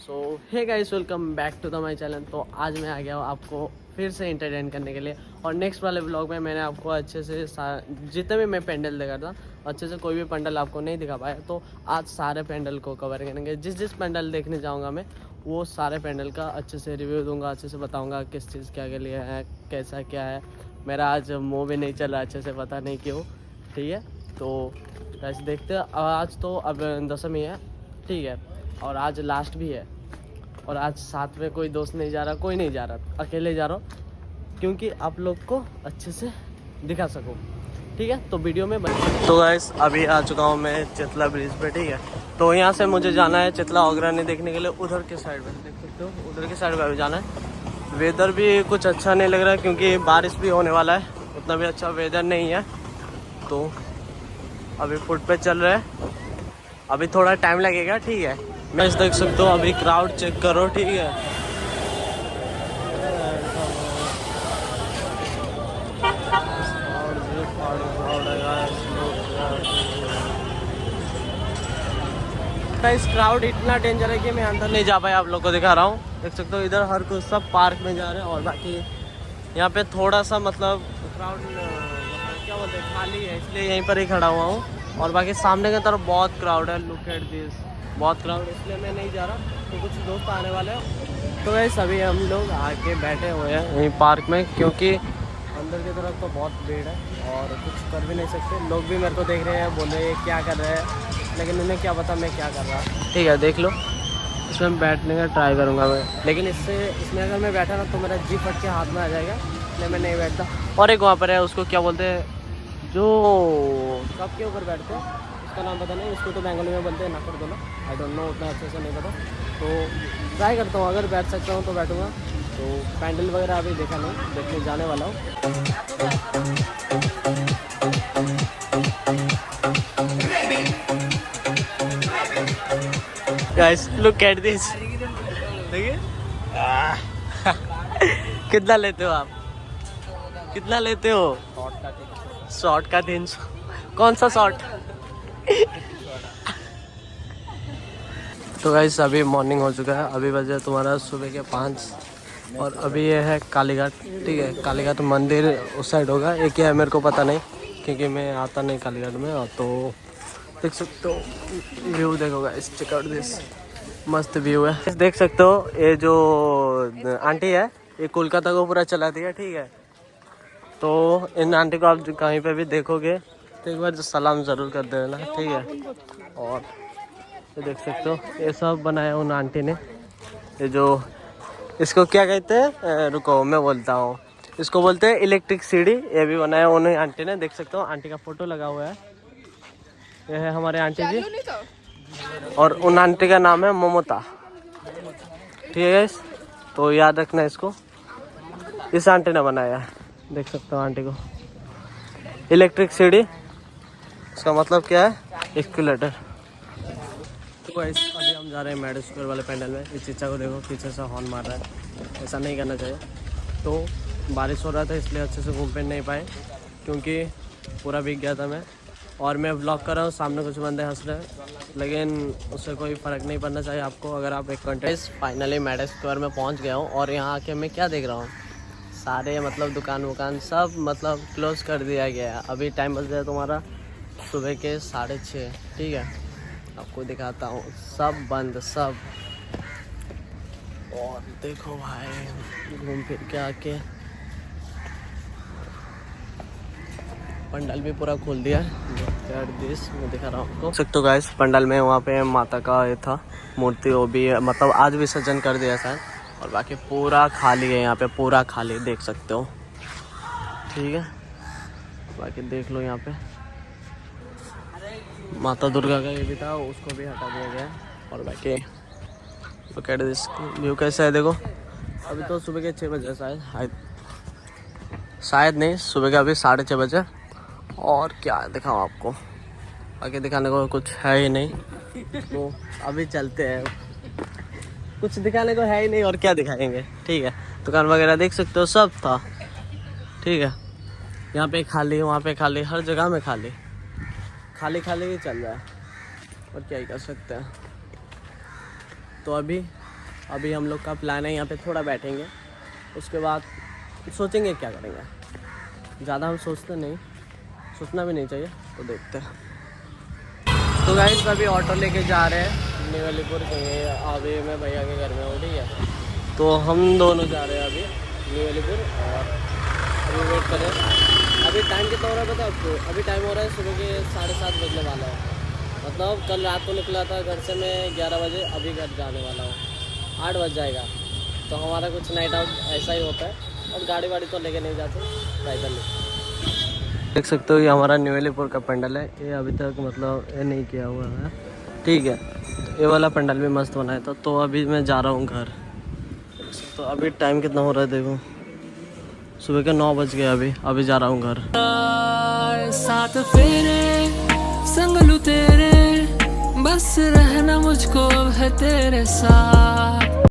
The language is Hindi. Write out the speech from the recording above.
So hey guys, welcome back to the my channel. तो आज मैं आ गया हूँ आपको फिर से एंटरटेन करने के लिए। और नेक्स्ट वाले ब्लॉग में मैंने आपको अच्छे से जितने भी मैं पेंडल देखा था अच्छे से कोई भी पेंडल आपको नहीं दिखा पाया, तो आज सारे पेंडल को कवर करेंगे। जिस पेंडल देखने जाऊँगा मैं वो सारे पेंडल का अच्छे से रिव्यू दूंगा, अच्छे से बताऊँगा किस चीज़ क्या के लिए है, कैसा क्या है। मेरा आज मुँह भी नहीं चल रहा अच्छे से, पता नहीं क्यों। ठीक है, तो वैसे देखते हैं। आज तो अब दशमी है, ठीक है, और आज लास्ट भी है। और आज साथ में कोई दोस्त नहीं जा रहा, कोई नहीं जा रहा, अकेले जा रहा हूँ क्योंकि आप लोग को अच्छे से दिखा सकूँ। ठीक है, तो वीडियो में बने। तो गाइस, अभी आ चुका हूँ मैं चितला ब्रिज पे। ठीक है, तो यहाँ से मुझे जाना है चितला ऑगरानी देखने के लिए। उधर के साइड में देख सकते हो, उधर के साइड में अभी जाना है। वेदर भी कुछ अच्छा नहीं लग रहा है क्योंकि बारिश भी होने वाला है, उतना भी अच्छा वेदर नहीं है। तो अभी फुट पे चल रहे हैं, अभी थोड़ा टाइम लगेगा। ठीक है, मैं देख सकते हो, अभी क्राउड चेक करो। ठीक है, इस क्राउड इतना डेंजर है कि मैं अंदर नहीं जा पाया। आप लोग को दिखा रहा हूँ, देख सकते हो इधर हर कोई सब पार्क में जा रहे हैं और बाकी यहाँ पे थोड़ा सा मतलब क्राउड क्या बोलते हैं, खाली है, इसलिए यहीं पर ही खड़ा हुआ हूँ। और बाकी सामने की तरफ बहुत क्राउड है, लुक एट दिस, बहुत क्राउड, इसलिए मैं नहीं जा रहा। तो कुछ दोस्त आने वाले हैं, तो वैसे सभी हम लोग आके बैठे हुए हैं यहीं पार्क में, क्योंकि अंदर की तरफ तो बहुत भीड़ है और कुछ कर भी नहीं सकते। लोग भी मेरे को देख रहे हैं, बोल रहे हैं क्या कर रहे हैं, लेकिन उन्हें क्या पता मैं क्या कर रहा। ठीक है, देख लो, इसमें बैठने का ट्राई करूँगा मैं, लेकिन इसमें अगर मैं बैठा ना तो मेरा जी फट के हाथ में आ जाएगा, इसलिए मैं नहीं बैठता। और एक वहाँ पर है, उसको क्या बोलते हैं, जो कप के ऊपर बैठते हैं, उसका नाम पता नहीं, उसको तो बंगाली में बोलते हैं नाकरदोला, आई डोंट नो, उतना अच्छे से नहीं पता। तो ट्राई करता हूँ, अगर बैठ सकता हूँ तो बैठूँगा। तो पैंडल वगैरह अभी देखा नहीं, देखने जाने वाला हूँ। गाइस लुक एट दिस, देखिए कितना लेते हो आप, कितना लेते हो? शॉर्ट का 300। कौन सा शॉर्ट? तो गाइस अभी मॉर्निंग हो चुका है, अभी बजे तुम्हारा सुबह के 5 और अभी ये है कालीघाट। ठीक है, कालीघाट मंदिर उस साइड होगा, एक ही है, मेरे को पता नहीं क्योंकि मैं आता नहीं कालीघाट में। और तो देख सकते हो व्यू, देखो गाइस, चेक आउट दिस, मस्त व्यू है। देख सकते हो ये जो आंटी है ये कोलकाता को पूरा चलाती है। ठीक है, तो इन आंटी को आप कहीं पे भी देखोगे तो एक बार सलाम ज़रूर कर देना। ठीक है, और ये देख सकते हो ये सब बनाया उन आंटी ने। ये जो इसको क्या कहते हैं, रुको मैं बोलता हूँ, इसको बोलते हैं इलेक्ट्रिक सीढ़ी। ये भी बनाया उन्हें आंटी ने, देख सकते हो आंटी का फोटो लगा हुआ है। ये है हमारे आंटी जी, और उन आंटी का नाम है ममता। ठीक है गाइस, तो याद रखना इसको, इस आंटी ने बनाया है। देख सकते हो आंटी को, इलेक्ट्रिक सीढ़ी, इसका मतलब क्या है, एक्सकेलेटर। तो गाइस अभी हम जा रहे हैं मैड स्क्वायर वाले पैंडल में। इस चीचा को देखो, पीछे से हॉर्न मार रहा है, ऐसा नहीं करना चाहिए। तो बारिश हो रहा था इसलिए अच्छे से घूम फिर नहीं पाए क्योंकि पूरा भीग गया था मैं। और मैं व्लॉग कर रहा हूँ, सामने कुछ बंदे हंस रहे हैं, लेकिन उससे कोई फ़र्क नहीं पड़ना चाहिए आपको अगर आप एक कंटेंट। फाइनली मैड स्क्वायर में पहुँच गया हूँ और यहाँ आके मैं क्या देख रहा हूँ, सारे मतलब दुकान वुकान सब मतलब क्लोज कर दिया गया है। अभी टाइम बज गया है तुम्हारा सुबह के 6:30। ठीक है, आपको दिखाता हूँ, सब बंद सब। और देखो भाई, घूम फिर के आके पंडाल भी पूरा खोल दिया है। दिस मैं दिखा रहा हूँ आपको, सकते हो गाइस, पंडाल में वहाँ पे माता का ये था मूर्ति, वो भी मतलब आज विसर्जन कर दिया शायद। और बाकी पूरा खाली है यहाँ पे, पूरा खाली देख सकते हो। ठीक है, बाकी देख लो यहाँ पे माता दुर्गा का ये भी था, उसको भी हटा दिया गया। और बाकी लोग एट दिस व्यू कैसा है, देखो अभी तो सुबह के 6 बजे शायद नहीं, सुबह के अभी 6:30 बजे। और क्या दिखाऊँ आपको, आगे दिखाने को कुछ है ही नहीं, तो अभी चलते हैं, कुछ दिखाने को है ही नहीं और क्या दिखाएंगे। ठीक है, दुकान वगैरह देख सकते हो सब था। ठीक है, यहाँ पे खाली, वहाँ पे खाली, हर जगह में खाली खाली खाली ही चल रहा है, और क्या ही कर सकते हैं। तो अभी अभी हम लोग का प्लान है यहाँ पे थोड़ा बैठेंगे, उसके बाद सोचेंगे क्या करेंगे। ज़्यादा हम सोचते नहीं, सोचना भी नहीं चाहिए, तो देखते हैं। तो गाइस अभी ऑटो लेके जा रहे हैं न्यू अलीपुर कहीं, अभी मैं भैया के घर में हूँ, ठीक है। तो हम दोनों जा रहे हैं अभी न्यू अलीपुर और अभी वेट करें। अभी टाइम कितना हो रहा है पता है आपको? अभी टाइम हो रहा है सुबह के 7:30 बजने वाला है। मतलब कल रात को निकला था घर से मैं 11 बजे, अभी घर जाने वाला हूँ 8 बज जाएगा। तो हमारा कुछ नाइट आउट ऐसा ही होता है, और गाड़ी वाड़ी तो लेके नहीं जाते, पैदल ही। देख सकते हो ये हमारा न्यू अलीपुर का पंडल है, ये अभी तक मतलब ये नहीं किया हुआ है, ठीक है। तो ये वाला पंडल भी मस्त बनाया था। तो अभी मैं जा रहा हूँ घर। तो अभी टाइम कितना हो रहा है देखो, सुबह के 9 बज गए। अभी जा रहा हूँ घर। 7 फेरे संग लू तेरे, बस रहना मुझको अब है तेरे साथ।